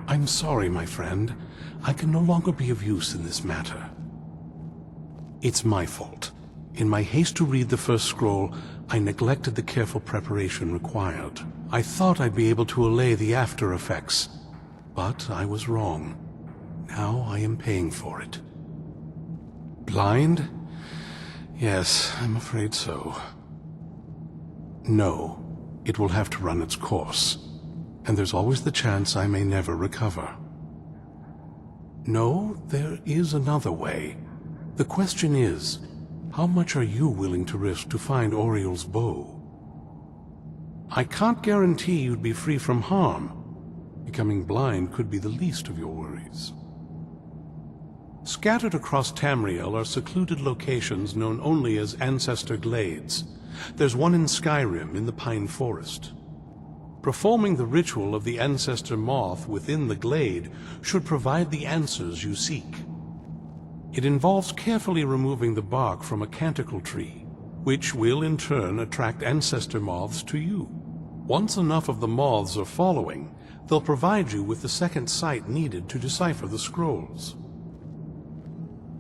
I'm sorry, my friend. I can no longer be of use in this matter. It's my fault. In my haste to read the first scroll, I neglected the careful preparation required. I thought I'd be able to allay the after effects, but I was wrong. Now I am paying for it. Blind? Yes, I'm afraid so. No, it will have to run its course, and there's always the chance I may never recover. No, there is another way. The question is, how much are you willing to risk to find Oriel's bow? I can't guarantee you'd be free from harm. Becoming blind could be the least of your worries. Scattered across Tamriel are secluded locations known only as Ancestor Glades. There's one in Skyrim in the Pine Forest. Performing the ritual of the Ancestor Moth within the glade should provide the answers you seek. It involves carefully removing the bark from a canticle tree, which will in turn attract Ancestor Moths to you. Once enough of the moths are following, they'll provide you with the second sight needed to decipher the scrolls.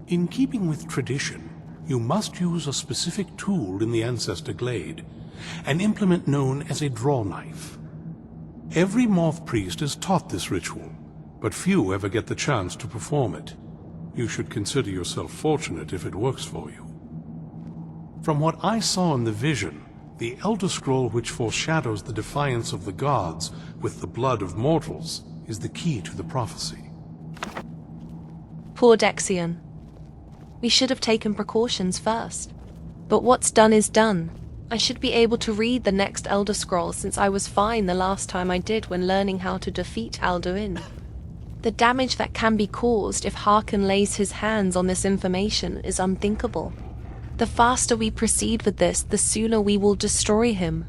In keeping with tradition, you must use a specific tool in the Ancestor Glade, an implement known as a draw knife. Every moth priest is taught this ritual, but few ever get the chance to perform it. You should consider yourself fortunate if it works for you. From what I saw in the vision, the Elder Scroll which foreshadows the defiance of the gods with the blood of mortals is the key to the prophecy. Poor Dexion. We should have taken precautions first. But what's done is done. I should be able to read the next Elder Scroll since I was fine the last time I did when learning how to defeat Alduin. The damage that can be caused if Harkon lays his hands on this information is unthinkable. The faster we proceed with this, the sooner we will destroy him.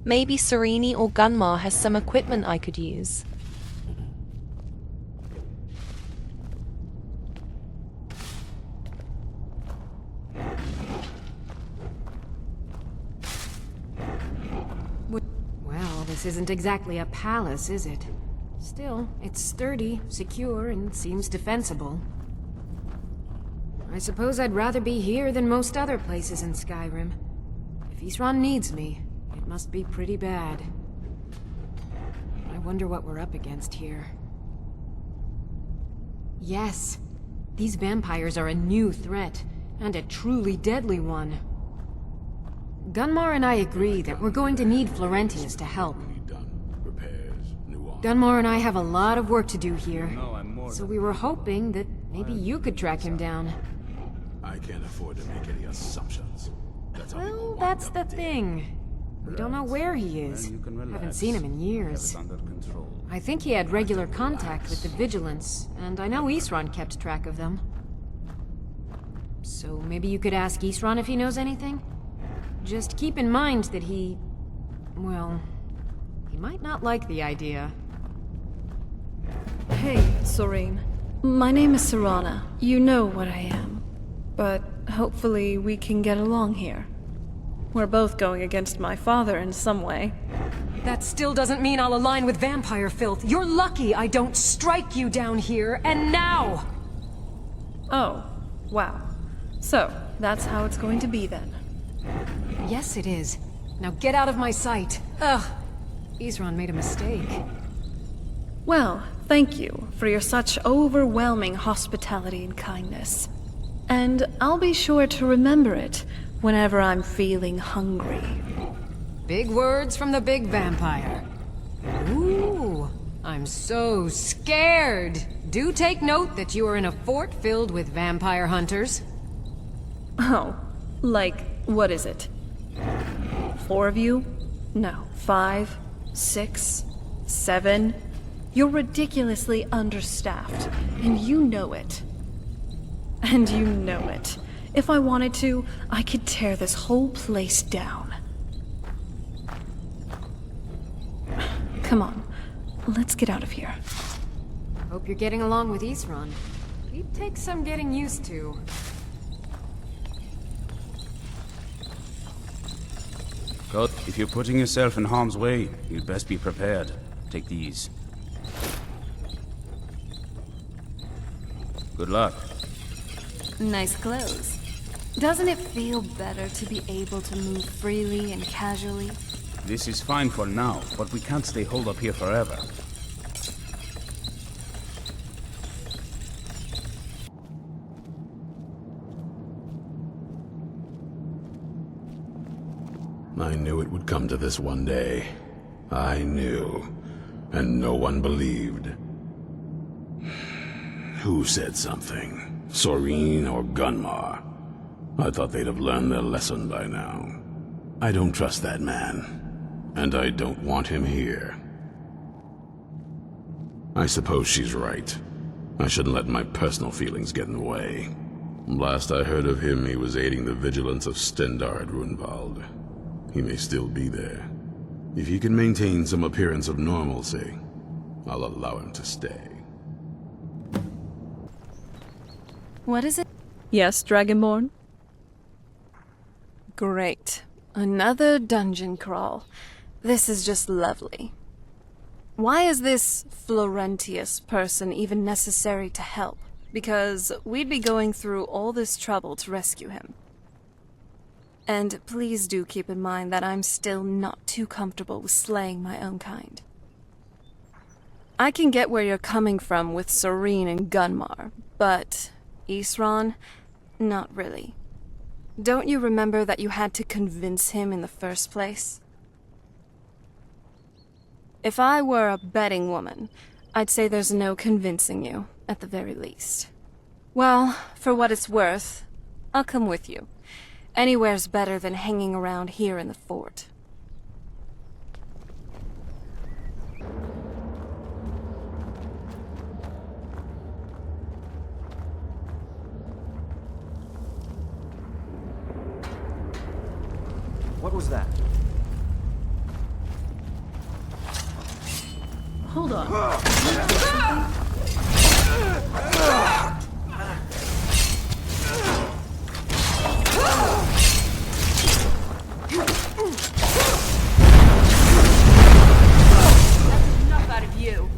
Maybe Sereni or Gunmar has some equipment I could use. Well, this isn't exactly a palace, is it? Still, it's sturdy, secure, and seems defensible. I suppose I'd rather be here than most other places in Skyrim. If Isran needs me, it must be pretty bad. I wonder what we're up against here. Yes, these vampires are a new threat, and a truly deadly one. Gunmar and I agree that we're going to need Florentius to help. Gunmar and I have a lot of work to do here, so we were hoping that maybe you could track him down. I can't afford to make any assumptions. Well, that's the thing. We don't know where he is. Haven't seen him in years. I think he had regular contact with the Vigilance, and I know Isran kept track of them. So maybe you could ask Isran if he knows anything? Just keep in mind that he... well, he might not like the idea. Hey, Soreen. My name is Serana. You know what I am. But hopefully we can get along here. We're both going against my father in some way. That still doesn't mean I'll align with vampire filth. You're lucky I don't strike you down here, and now! Oh, wow. So, that's how it's going to be then. Yes, it is. Now get out of my sight. Ugh. Isran made a mistake. Well, thank you for your such overwhelming hospitality and kindness. And I'll be sure to remember it whenever I'm feeling hungry. Big words from the big vampire. Ooh, I'm so scared. Do take note that you are in a fort filled with vampire hunters. Oh, like, what is it? 4 of you? No, 5, 6, 7. You're ridiculously understaffed, and you know it. And you know it. If I wanted to, I could tear this whole place down. Come on, let's get out of here. Hope you're getting along with Isran. He'd take some getting used to. Good. If you're putting yourself in harm's way, you'd best be prepared. Take these. Good luck. Nice clothes. Doesn't it feel better to be able to move freely and casually? This is fine for now, but we can't stay holed up here forever. I knew it would come to this one day. I knew. And no one believed. Who said something? Soreen or Gunmar? I thought they'd have learned their lesson by now. I don't trust that man. And I don't want him here. I suppose she's right. I shouldn't let my personal feelings get in the way. Last I heard of him, he was aiding the vigilance of Stendarr at Runvald. He may still be there. If he can maintain some appearance of normalcy, I'll allow him to stay. What is it? Yes, Dragonborn? Great. Another dungeon crawl. This is just lovely. Why is this Florentius person even necessary to help? Because we'd be going through all this trouble to rescue him. And please do keep in mind that I'm still not too comfortable with slaying my own kind. I can get where you're coming from with Soreen and Gunmar, but Isran, not really. Don't you remember that you had to convince him in the first place? If I were a betting woman, I'd say there's no convincing you, at the very least. Well, for what it's worth, I'll come with you. Anywhere's better than hanging around here in the fort. What was that? Hold on. That's enough out of you.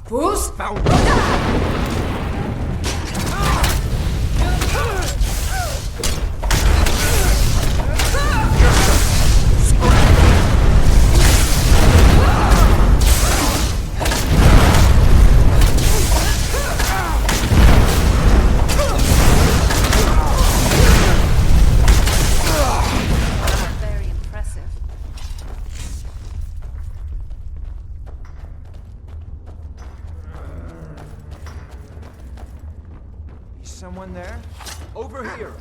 Who's found? Very impressive. Someone there? Over here!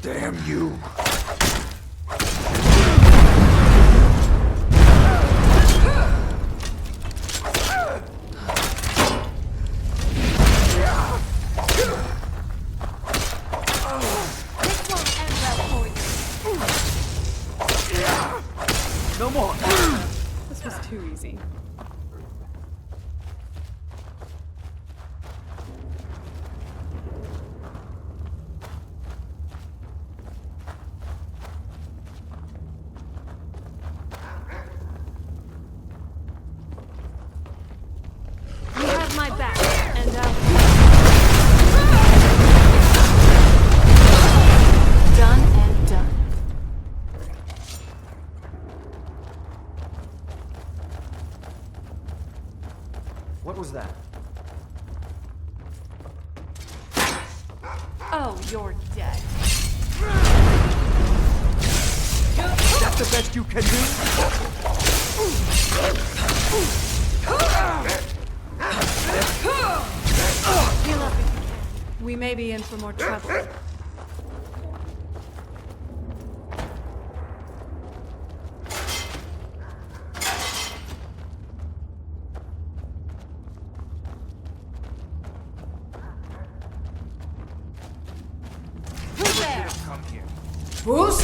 Damn you! This won't end well for you. No more! This was too easy. You have my back, and done and done. What was that? Oh, you're dead. That's the best you can do? Heal up if you can. We may be in for more trouble. Who's there? Come here. Who's?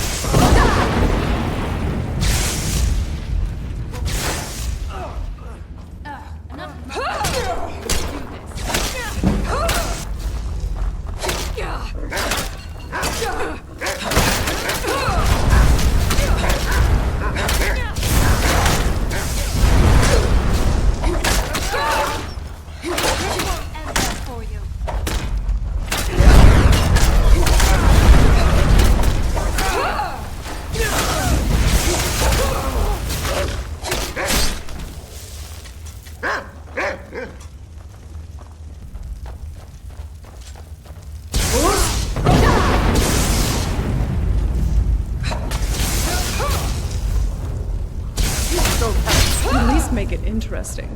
interesting.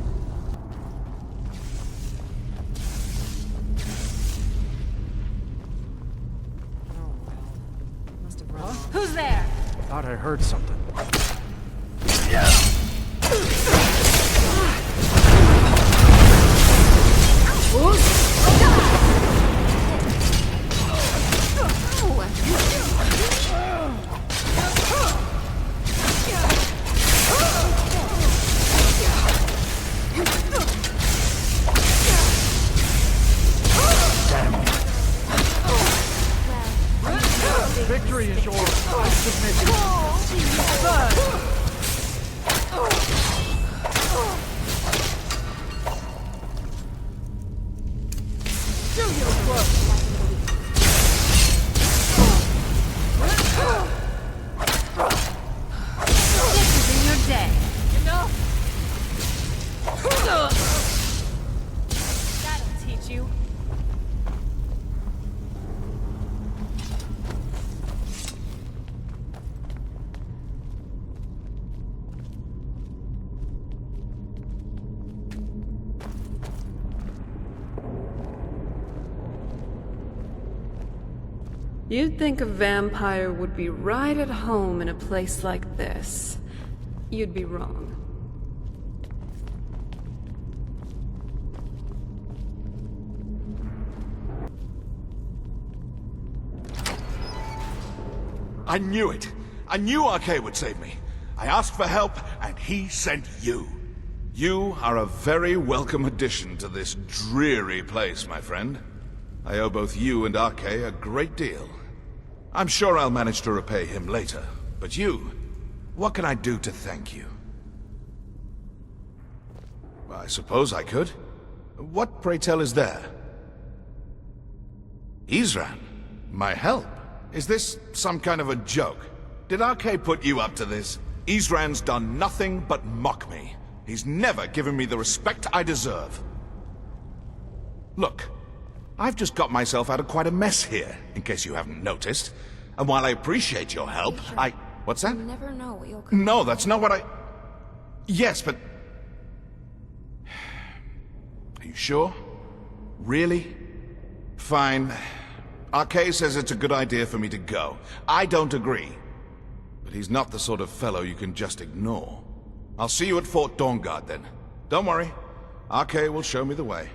Who's there? Thought I heard something. Victory is yours. I submit you. You'd think a vampire would be right at home in a place like this. You'd be wrong. I knew it. I knew RK would save me. I asked for help, and he sent you. You are a very welcome addition to this dreary place, my friend. I owe both you and RK a great deal. I'm sure I'll manage to repay him later. But you, what can I do to thank you? I suppose I could. What, pray tell, is there? Isran? My help? Is this some kind of a joke? Did RK put you up to this? Isran's done nothing but mock me. He's never given me the respect I deserve. Look, I've just got myself out of quite a mess here, in case you haven't noticed. And while I appreciate your help, What's that? You never know what you'll come. No, that's not what I... Yes, but... Are you sure? Really? Fine. RK says it's a good idea for me to go. I don't agree. But he's not the sort of fellow you can just ignore. I'll see you at Fort Dawnguard then. Don't worry. RK will show me the way.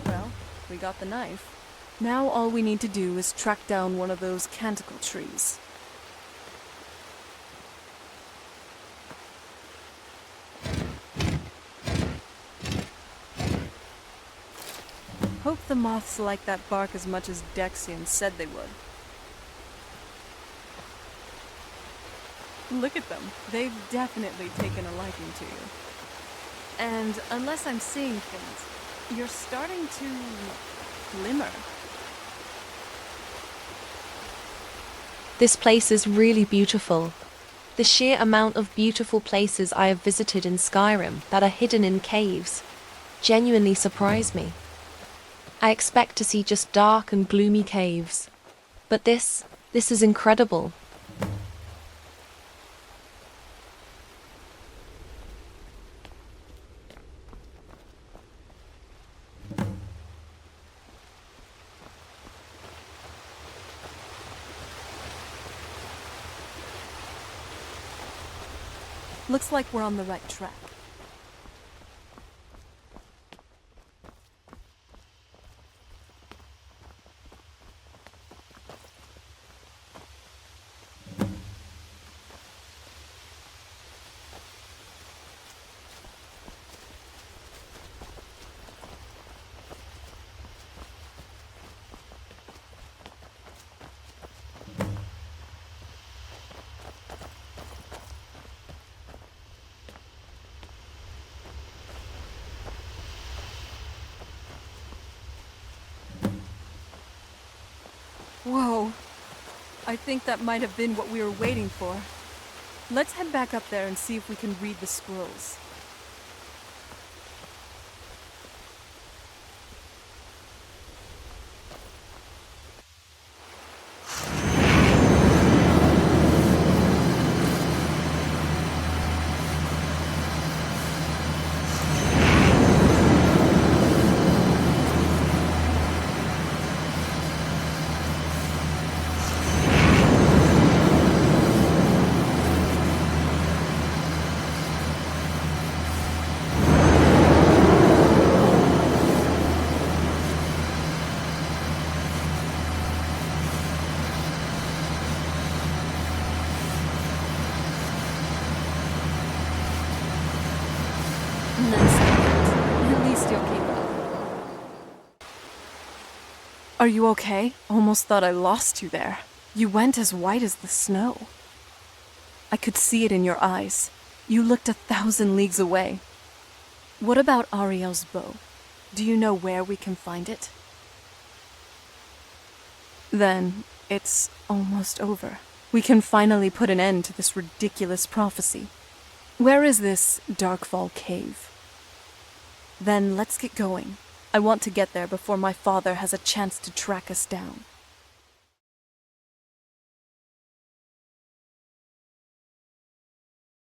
Well, we got the knife. Now all we need to do is track down one of those canticle trees. Hope the moths like that bark as much as Dexian said they would. Look at them. They've definitely taken a liking to you. And unless I'm seeing things, you're starting to glimmer. This place is really beautiful. The sheer amount of beautiful places I have visited in Skyrim that are hidden in caves genuinely surprise me. I expect to see just dark and gloomy caves, but this is incredible. Looks like we're on the right track. Whoa. I think that might have been what we were waiting for. Let's head back up there and see if we can read the scrolls. At least you'll keep up. Are you okay? Almost thought I lost you there. You went as white as the snow. I could see it in your eyes. You looked 1,000 leagues away. What about Ariel's bow? Do you know where we can find it? Then, it's almost over. We can finally put an end to this ridiculous prophecy. Where is this Darkfall cave? Then let's get going. I want to get there before my father has a chance to track us down.